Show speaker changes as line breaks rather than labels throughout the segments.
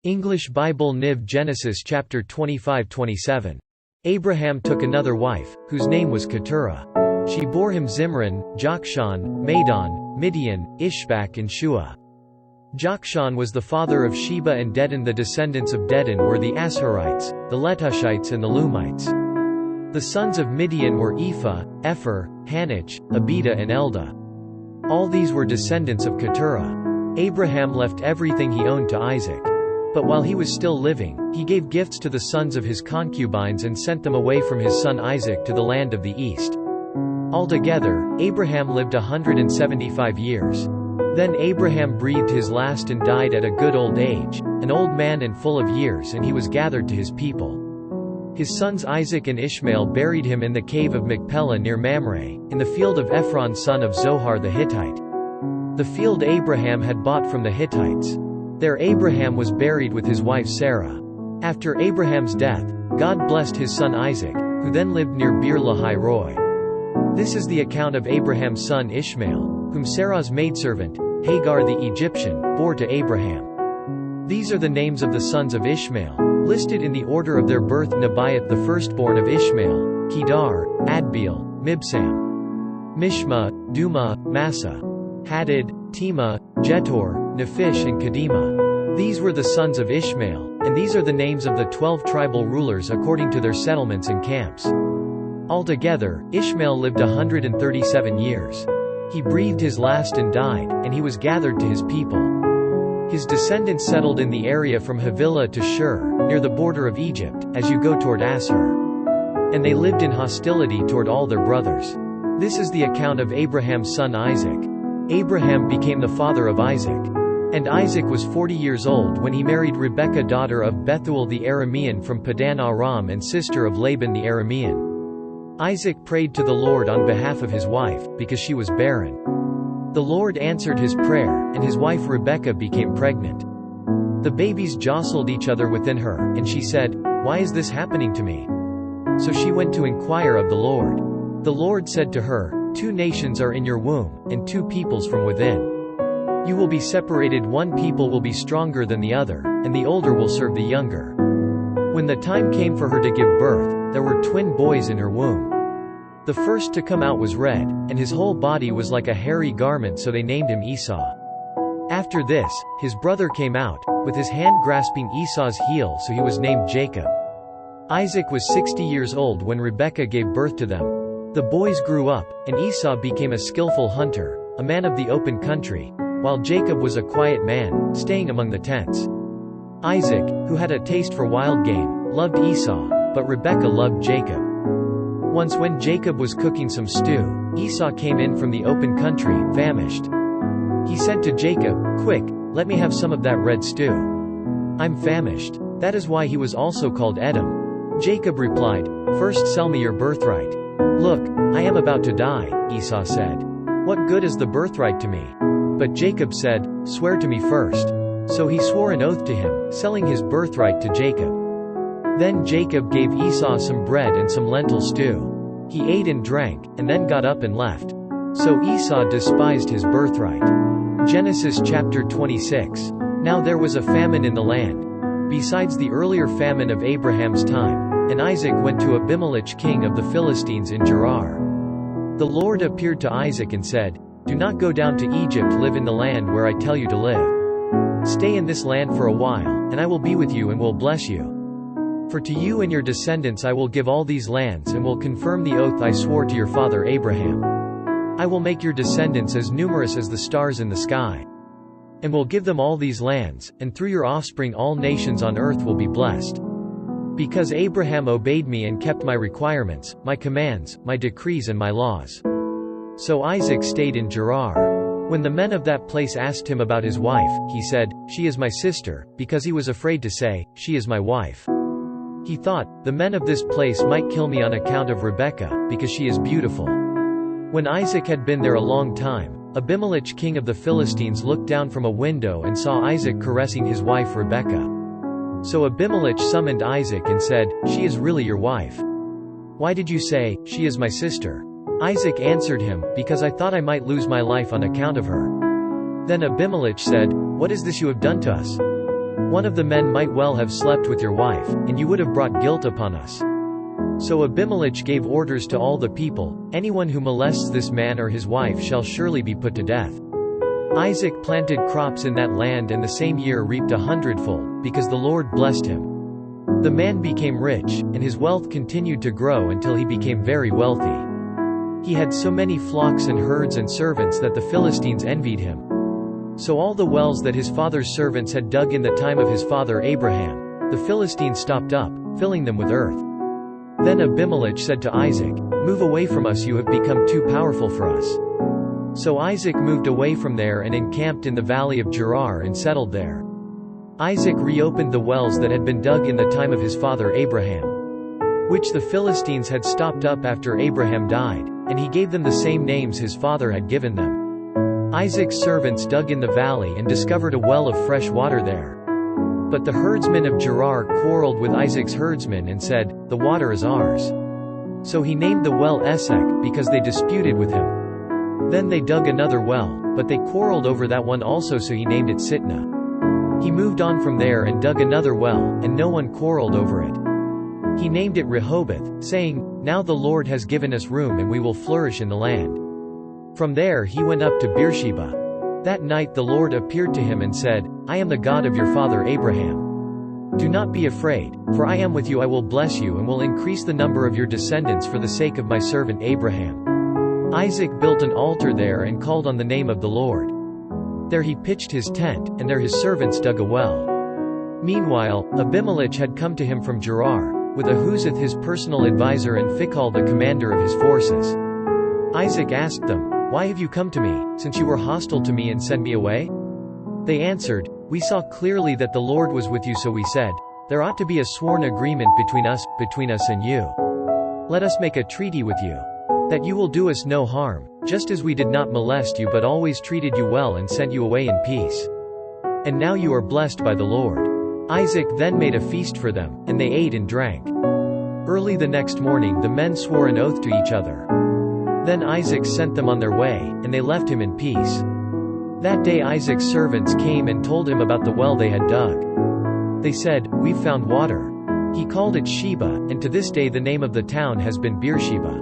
English Bible Niv Genesis chapter 25-27. Abraham took another wife, whose name was Keturah. She bore him Zimran, Jokshan, Madon, Midian, Ishbak and Shua. Jokshan was the father of Sheba and Dedan. The descendants of Dedan were the Ashurites, the Letushites and the Lumites. The sons of Midian were Ephah, Epher, Hanich, Abida and Eldah. All these were descendants of Keturah. Abraham left everything he owned to Isaac. But while he was still living, he gave gifts to the sons of his concubines and sent them away from his son Isaac to the land of the east. Altogether, Abraham lived 175 years. Then Abraham breathed his last and died at a good old age, an old man and full of years, and he was gathered to his people. His sons Isaac and Ishmael buried him in the cave of Machpelah near Mamre, in the field of Ephron son of Zohar the Hittite. The field Abraham had bought from the Hittites. There Abraham was buried with his wife Sarah. After Abraham's death, God blessed his son Isaac, who then lived near Beer Lahai Roi. This is the account of Abraham's son Ishmael, whom Sarah's maidservant, Hagar the Egyptian, bore to Abraham. These are the names of the sons of Ishmael, listed in the order of their birth: Nebaioth the firstborn of Ishmael, Kedar, Adbeel, Mibsam, Mishma, Duma, Massa, Hadid, Tema, Jetor, Nephish and Kedemah. These were the sons of Ishmael, and these are the names of the 12 tribal rulers according to their settlements and camps. Altogether, Ishmael lived 137 years. He breathed his last and died, and he was gathered to his people. His descendants settled in the area from Havilah to Shur, near the border of Egypt, as you go toward Assur. And they lived in hostility toward all their brothers. This is the account of Abraham's son Isaac. Abraham became the father of Isaac. And Isaac was 40 years old when he married Rebekah, daughter of Bethuel the Aramean from Padan Aram and sister of Laban the Aramean. Isaac prayed to the Lord on behalf of his wife, because she was barren. The Lord answered his prayer, and his wife Rebekah became pregnant. The babies jostled each other within her, and she said, "Why is this happening to me?" So she went to inquire of the Lord. The Lord said to her, "Two nations are in your womb, and two peoples from within. You will be separated, one people will be stronger than the other, and the older will serve the younger." When the time came for her to give birth, there were twin boys in her womb. The first to come out was red, and his whole body was like a hairy garment, so they named him Esau. After this, his brother came out, with his hand grasping Esau's heel, so he was named Jacob. Isaac was 60 years old when Rebekah gave birth to them. The boys grew up, and Esau became a skillful hunter, a man of the open country, while Jacob was a quiet man, staying among the tents. Isaac, who had a taste for wild game, loved Esau, but Rebekah loved Jacob. Once when Jacob was cooking some stew, Esau came in from the open country, famished. He said to Jacob, "Quick, let me have some of that red stew. I'm famished." That is why he was also called Edom. Jacob replied, "First sell me your birthright." "Look, I am about to die," Esau said. "What good is the birthright to me?" But Jacob said, "Swear to me first." So he swore an oath to him, selling his birthright to Jacob. Then Jacob gave Esau some bread and some lentil stew. He ate and drank, and then got up and left. So Esau despised his birthright. Genesis chapter 26. Now there was a famine in the land, besides the earlier famine of Abraham's time, and Isaac went to Abimelech king of the Philistines in Gerar. The Lord appeared to Isaac and said, "Do not go down to Egypt, live in the land where I tell you to live. Stay in this land for a while, and I will be with you and will bless you. For to you and your descendants I will give all these lands and will confirm the oath I swore to your father Abraham. I will make your descendants as numerous as the stars in the sky. And will give them all these lands, and through your offspring all nations on earth will be blessed. Because Abraham obeyed me and kept my requirements, my commands, my decrees and my laws." So Isaac stayed in Gerar. When the men of that place asked him about his wife, he said, "She is my sister," because he was afraid to say, "She is my wife." He thought, "The men of this place might kill me on account of Rebekah, because she is beautiful." When Isaac had been there a long time, Abimelech king of the Philistines looked down from a window and saw Isaac caressing his wife Rebekah. So Abimelech summoned Isaac and said, "She is really your wife. Why did you say, 'She is my sister'?" Isaac answered him, "Because I thought I might lose my life on account of her." Then Abimelech said, "What is this you have done to us? One of the men might well have slept with your wife, and you would have brought guilt upon us." So Abimelech gave orders to all the people, "Anyone who molests this man or his wife shall surely be put to death." Isaac planted crops in that land and the same year reaped 100-fold, because the Lord blessed him. The man became rich, and his wealth continued to grow until he became very wealthy. He had so many flocks and herds and servants that the Philistines envied him. So all the wells that his father's servants had dug in the time of his father Abraham, the Philistines stopped up, filling them with earth. Then Abimelech said to Isaac, "Move away from us, you have become too powerful for us." So Isaac moved away from there and encamped in the valley of Gerar and settled there. Isaac reopened the wells that had been dug in the time of his father Abraham, which the Philistines had stopped up after Abraham died, and he gave them the same names his father had given them. Isaac's servants dug in the valley and discovered a well of fresh water there. But the herdsmen of Gerar quarreled with Isaac's herdsmen and said, "The water is ours." So he named the well Esek, because they disputed with him. Then they dug another well, but they quarreled over that one also, so he named it Sitnah. He moved on from there and dug another well, and no one quarreled over it. He named it Rehoboth, saying, "Now the Lord has given us room and we will flourish in the land." From there he went up to Beersheba. That night the Lord appeared to him and said, "I am the God of your father Abraham. Do not be afraid, for I am with you. I will bless you and will increase the number of your descendants for the sake of my servant Abraham." Isaac built an altar there and called on the name of the Lord. There he pitched his tent, and there his servants dug a well. Meanwhile, Abimelech had come to him from Gerar, with Ahuzzath his personal advisor and Phicol the commander of his forces. Isaac asked them, "Why have you come to me, since you were hostile to me and sent me away?" They answered, "We saw clearly that the Lord was with you, so we said, 'There ought to be a sworn agreement between us and you. Let us make a treaty with you, that you will do us no harm, just as we did not molest you but always treated you well and sent you away in peace. And now you are blessed by the Lord.'" Isaac then made a feast for them, and they ate and drank. Early the next morning the men swore an oath to each other. Then Isaac sent them on their way, and they left him in peace. That day Isaac's servants came and told him about the well they had dug. They said, "We've found water." He called it Sheba, and to this day the name of the town has been Beersheba.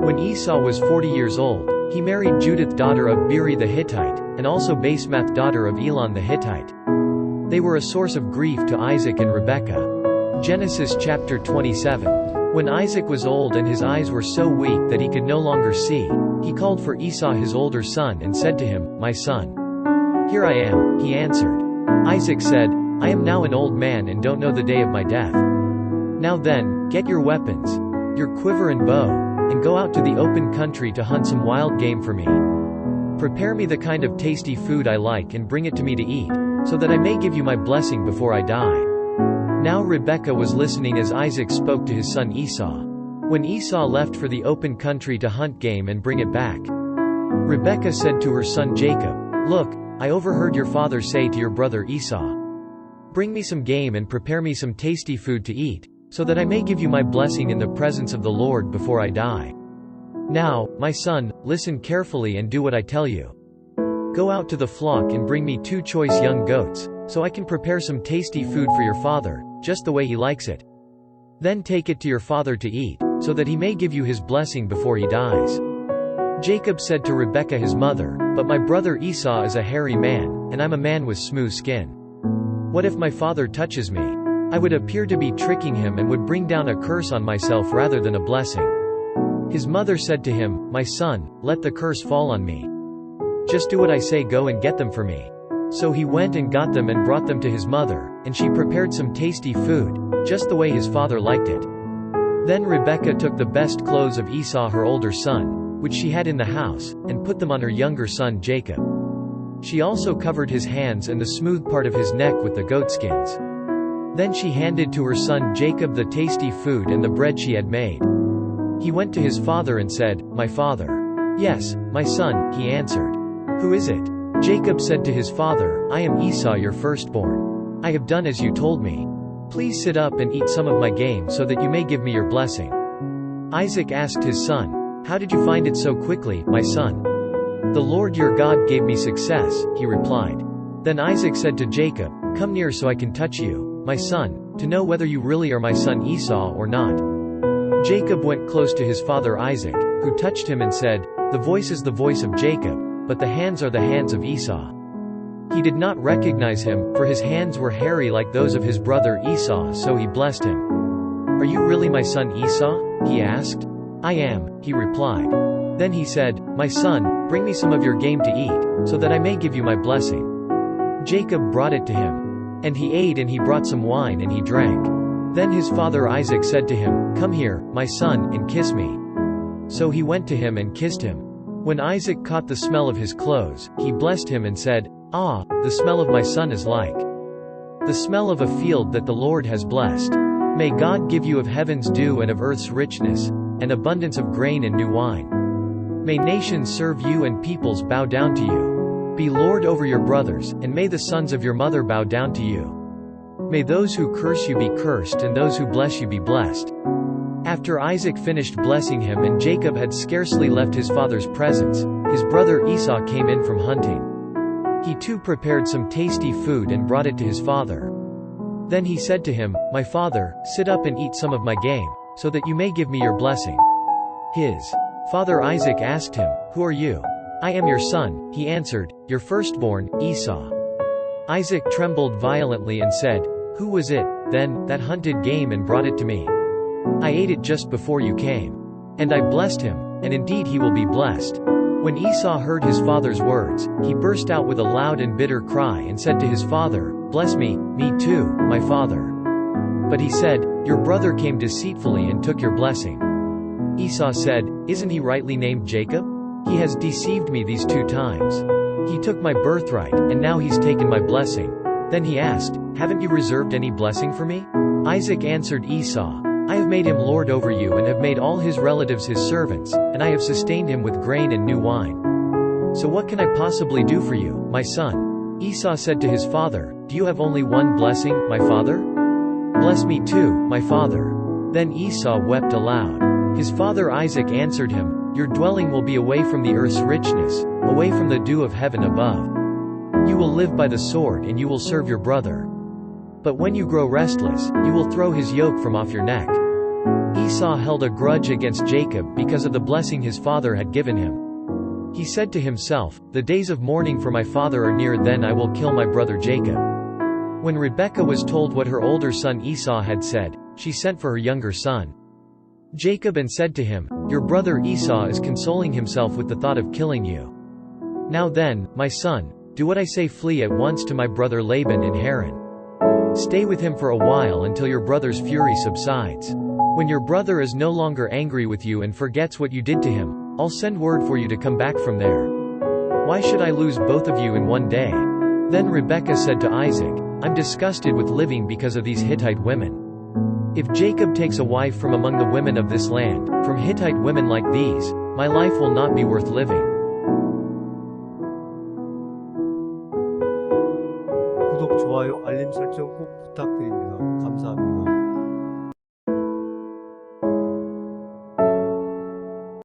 When Esau was 40 years old, he married Judith daughter of Beeri the Hittite, and also Basemath daughter of Elon the Hittite. They were a source of grief to Isaac and Rebekah. Genesis chapter 27. When Isaac was old and his eyes were so weak that he could no longer see, he called for Esau his older son and said to him, "My son." "Here I am," he answered. Isaac said, "I am now an old man and don't know the day of my death. Now then, get your weapons, your quiver and bow, and go out to the open country to hunt some wild game for me. Prepare me the kind of tasty food I like and bring it to me to eat, so that I may give you my blessing before I die." Now Rebekah was listening as Isaac spoke to his son Esau. When Esau left for the open country to hunt game and bring it back, Rebekah said to her son Jacob, "Look, I overheard your father say to your brother Esau, 'Bring me some game and prepare me some tasty food to eat, so that I may give you my blessing in the presence of the Lord before I die. Now, my son, listen carefully and do what I tell you. Go out to the flock and bring me 2 choice young goats, so I can prepare some tasty food for your father, just the way he likes it. Then take it to your father to eat, so that he may give you his blessing before he dies." Jacob said to Rebekah his mother, "But my brother Esau is a hairy man, and I'm a man with smooth skin. What if my father touches me? I would appear to be tricking him and would bring down a curse on myself rather than a blessing." His mother said to him, "My son, let the curse fall on me. Just do what I say, go and get them for me." So he went and got them and brought them to his mother, and she prepared some tasty food, just the way his father liked it. Then Rebekah took the best clothes of Esau her older son, which she had in the house, and put them on her younger son Jacob. She also covered his hands and the smooth part of his neck with the goatskins. Then she handed to her son Jacob the tasty food and the bread she had made. He went to his father and said, "My father." "Yes, my son," he answered. "Who is it?" Jacob said to his father, "I am Esau your firstborn. I have done as you told me. Please sit up and eat some of my game so that you may give me your blessing." Isaac asked his son, "How did you find it so quickly, my son?" "The Lord your God gave me success," he replied. Then Isaac said to Jacob, "Come near so I can touch you, my son, to know whether you really are my son Esau or not." Jacob went close to his father Isaac, who touched him and said, "The voice is the voice of Jacob, but the hands are the hands of Esau." He did not recognize him, for his hands were hairy like those of his brother Esau, so he blessed him. "Are you really my son Esau?" he asked. "I am," he replied. Then he said, "My son, bring me some of your game to eat, so that I may give you my blessing." Jacob brought it to him. And he ate, and he brought some wine, and he drank. Then his father Isaac said to him, "Come here, my son, and kiss me." So he went to him and kissed him. When Isaac caught the smell of his clothes, he blessed him and said, "Ah, the smell of my son is like the smell of a field that the Lord has blessed. May God give you of heaven's dew and of earth's richness, and abundance of grain and new wine. May nations serve you and peoples bow down to you. Be Lord over your brothers, and may the sons of your mother bow down to you. May those who curse you be cursed and those who bless you be blessed." After Isaac finished blessing him and Jacob had scarcely left his father's presence, his brother Esau came in from hunting. He too prepared some tasty food and brought it to his father. Then he said to him, "My father, sit up and eat some of my game, so that you may give me your blessing." His father Isaac asked him, "Who are you?" "I am your son," he answered, "your firstborn, Esau." Isaac trembled violently and said, "Who was it, then, that hunted game and brought it to me? I ate it just before you came. And I blessed him, and indeed he will be blessed." When Esau heard his father's words, he burst out with a loud and bitter cry and said to his father, "Bless me, me too, my father." But he said, "Your brother came deceitfully and took your blessing." Esau said, "Isn't he rightly named Jacob? He has deceived me these 2 times. He took my birthright, and now he's taken my blessing." Then he asked, "Haven't you reserved any blessing for me?" Isaac answered Esau, "I have made him lord over you and have made all his relatives his servants, and I have sustained him with grain and new wine. So what can I possibly do for you, my son?" Esau said to his father, "Do you have only one blessing, my father? Bless me too, my father." Then Esau wept aloud. His father Isaac answered him, "Your dwelling will be away from the earth's richness, away from the dew of heaven above. You will live by the sword and you will serve your brother. But when you grow restless, you will throw his yoke from off your neck." Esau held a grudge against Jacob because of the blessing his father had given him. He said to himself, "The days of mourning for my father are near, then I will kill my brother Jacob." When Rebekah was told what her older son Esau had said, she sent for her younger son Jacob and said to him, "Your brother Esau is consoling himself with the thought of killing you. Now then, my son, do what I say, flee at once to my brother Laban in Haran. Stay with him for a while until your brother's fury subsides. When your brother is no longer angry with you and forgets what you did to him, I'll send word for you to come back from there. Why should I lose both of you in one day?" Then Rebekah said to Isaac, "I'm disgusted with living because of these Hittite women. If Jacob takes a wife from among the women of this land, from Hittite women like these, my life will not be worth living."
구독, 좋아요, 알림 설정 꼭 부탁드립니다. 감사합니다.